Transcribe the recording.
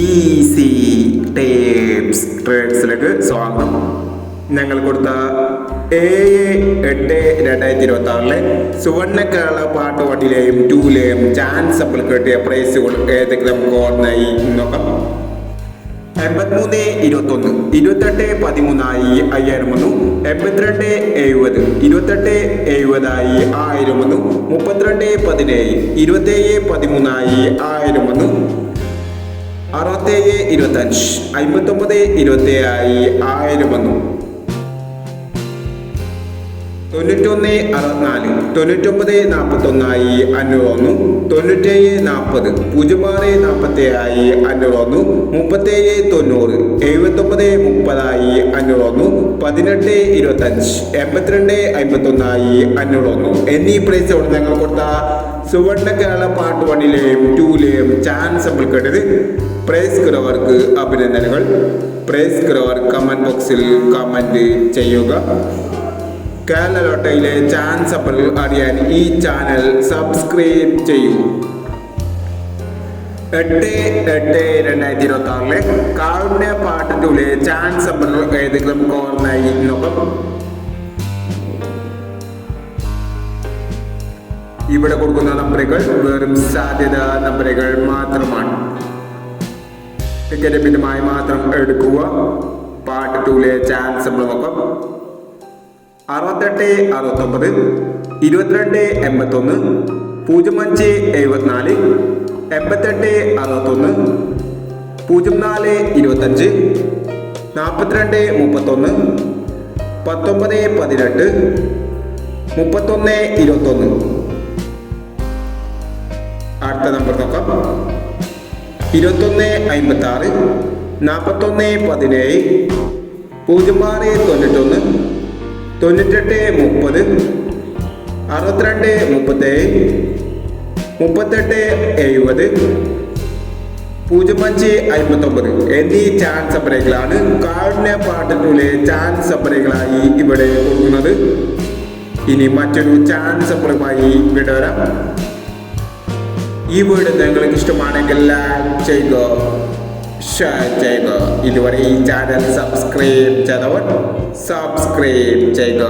Easy tapes ട്രേഡ്സിലേക്ക് സ്വാഗതം. ഞങ്ങൾ കൊടുത്ത 7/8/2026 സുവർണ്ണ കേരള പാട്ടുപാട്ടിലെയും ടൂലെയും ചാൻസ് അപ്പോൾ കിട്ടിയ പ്രൈസുകൾ ഏതെങ്കിലും കോർണായി നോക്കാം. 83-21, 28-13 5000 വന്നു. 82-70, 28-70 1000 വന്നു. 32-17, 27-13 1000 വന്നു. 67-25, 59-27 1000 വന്നു. 91-64, 99-41 500 വന്നു. 97-40, 06-47 500 വന്നു. 37-90, 79-30 500 വന്നു. 18-25, 82-51 500 വന്നു. എന്നീ പ്രൈസോട് ഞങ്ങൾ കൊടുത്ത സുവർണ്ണ കേരള പാർട്ട് 1-ലെയും 2-ലെയും ചാൻസ് നമ്മൾ കേട്ടത്. പ്രൈസ് കുറവർക്ക് അഭിനന്ദനങ്ങൾ. പ്രൈസ് കുറവർ കമന്റ് ബോക്സിൽ കമന്റ് ചെയ്യുക. കേരള ലോട്ടറിയിലെ ചാൻസ് അപ്പോൾ അറിയാൻ ഈ ചാനൽ സബ്സ്ക്രൈബ് ചെയ്യൂ. 8/8/2026 കാരുണ്യ പാർട്ട് 2-ലെ ചാൻസ് അപ്പോൾ ഏതെങ്കിലും കോർണായി നോക്കാം. ഇവിടെ കൊടുക്കുന്ന നമ്പറുകൾ വെറും സാധ്യത നമ്പറുകൾ മാത്രമാണ്. ടിക്കറ്റ് മിതമായി മാത്രം എടുക്കുക. പാർട്ട് 2-ലെ ചാൻസ് നമ്മൾ നോക്കാം. 68-69, 22-81, 05-74, 88-61, 04-25, 42-31, 19-18, 31-21. അടുത്ത നമ്പർ നോക്കാം. 21-56, 41-17, 06-91, 98-30, 62-37, 38-70, 05-59 എന്നീ ചാൻസ് സപ്പറേകളാണ് കാരുണ്യ പാർട്ട് 2-ലെ ചാൻസ് സപ്പറേകളായി ഇവിടെ കൊടുക്കുന്നത്. ഇനി മറ്റൊരു ചാൻസ് സപ്പറുമായി ഇവിടെ വരാം. ഈ വീഡിയോ നിങ്ങൾക്ക് ഇഷ്ടമാണെങ്കിൽ ലൈക്ക് ചെയ്യുക, ഷെയർ ചെയ്യുക. ഇതുവരെ ഈ ചാനൽ സബ്സ്ക്രൈബ് ചെയ്തവർ സബ്സ്ക്രൈബ് ചെയ്യുക.